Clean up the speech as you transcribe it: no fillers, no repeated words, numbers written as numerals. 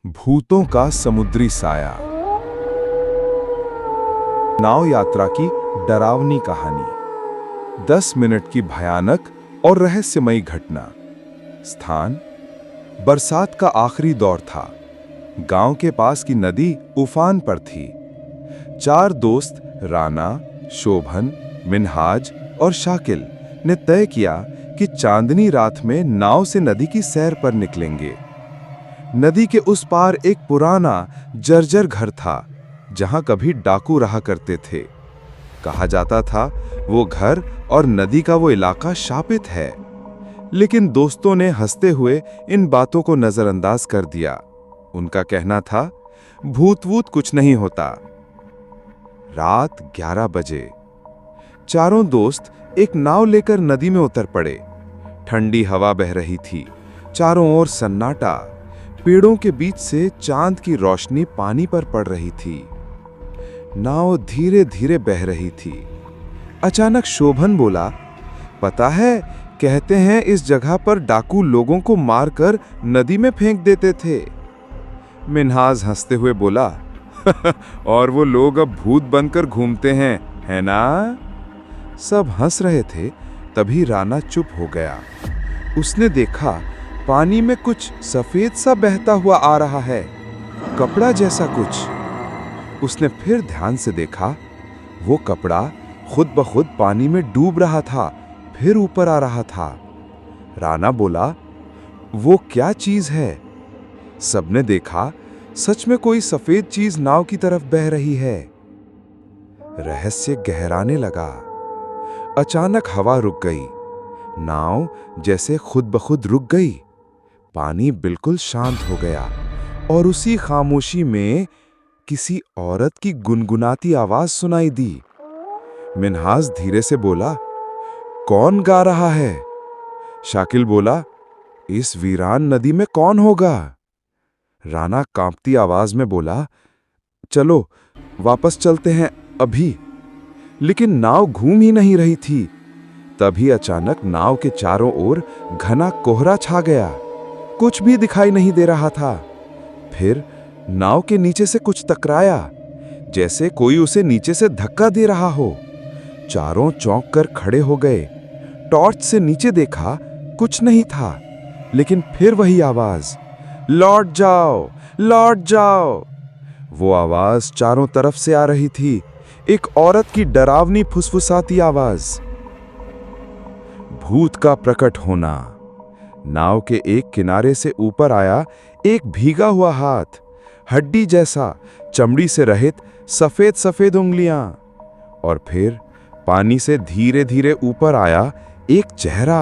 भूतों का समुद्री साया। नाव यात्रा की डरावनी कहानी। 10 मिनट की भयानक और रहस्यमयी घटना। स्थान बरसात का आखिरी दौर था। गांव के पास की नदी उफान पर थी। 4 दोस्त राना, शोभन, मिन्हाज और शाकिल ने तय किया कि चांदनी रात में नाव से नदी की सैर पर निकलेंगे। नदी के उस पार एक पुराना जर्जर घर था जहां कभी डाकू रहा करते थे। कहा जाता था वो घर और नदी का वो इलाका शापित है। लेकिन दोस्तों ने हंसते हुए इन बातों को नजरअंदाज कर दिया। उनका कहना था भूत वूत कुछ नहीं होता। रात 11 बजे चारों दोस्त एक नाव लेकर नदी में उतर पड़े। ठंडी हवा बह रही थी। चारों ओर सन्नाटा। पेड़ों के बीच से चांद की रोशनी पानी पर पड़ रही थी। नाव धीरे धीरे बह रही थी। अचानक शोभन बोला, पता है, कहते हैं इस जगह पर डाकू लोगों को मारकर नदी में फेंक देते थे। मिन्हाज हंसते हुए बोला, और वो लोग अब भूत बनकर घूमते हैं, है ना? सब हंस रहे थे। तभी राना चुप हो गया। उसने देखा पानी में कुछ सफेद सा बहता हुआ आ रहा है, कपड़ा जैसा कुछ। उसने फिर ध्यान से देखा। वो कपड़ा खुद ब खुद पानी में डूब रहा था, फिर ऊपर आ रहा था। राना बोला, वो क्या चीज है? सबने देखा, सच में कोई सफेद चीज नाव की तरफ बह रही है। रहस्य गहराने लगा। अचानक हवा रुक गई। नाव जैसे खुद ब खुद रुक गई। पानी बिल्कुल शांत हो गया और उसी खामोशी में किसी औरत की गुनगुनाती आवाज सुनाई दी। मिन्हाज धीरे से बोला, कौन गा रहा है? शाकिल बोला, इस वीरान नदी में कौन होगा? राना कांपती आवाज में बोला, चलो वापस चलते हैं अभी। लेकिन नाव घूम ही नहीं रही थी। तभी अचानक नाव के चारों ओर घना कोहरा छा गया। कुछ भी दिखाई नहीं दे रहा था। फिर नाव के नीचे से कुछ टकराया, जैसे कोई उसे नीचे से धक्का दे रहा हो। चारों चौंक कर खड़े हो गए। टॉर्च से नीचे देखा, कुछ नहीं था। लेकिन फिर वही आवाज, लौट जाओ, लौट जाओ। वो आवाज चारों तरफ से आ रही थी। एक औरत की डरावनी फुसफुसाती आवाज। भूत का प्रकट होना। नाव के एक किनारे से ऊपर आया एक भीगा हुआ हाथ, हड्डी जैसा, चमड़ी से रहित सफेद सफेद उंगलियां। और फिर पानी से धीरे धीरे ऊपर आया एक चेहरा।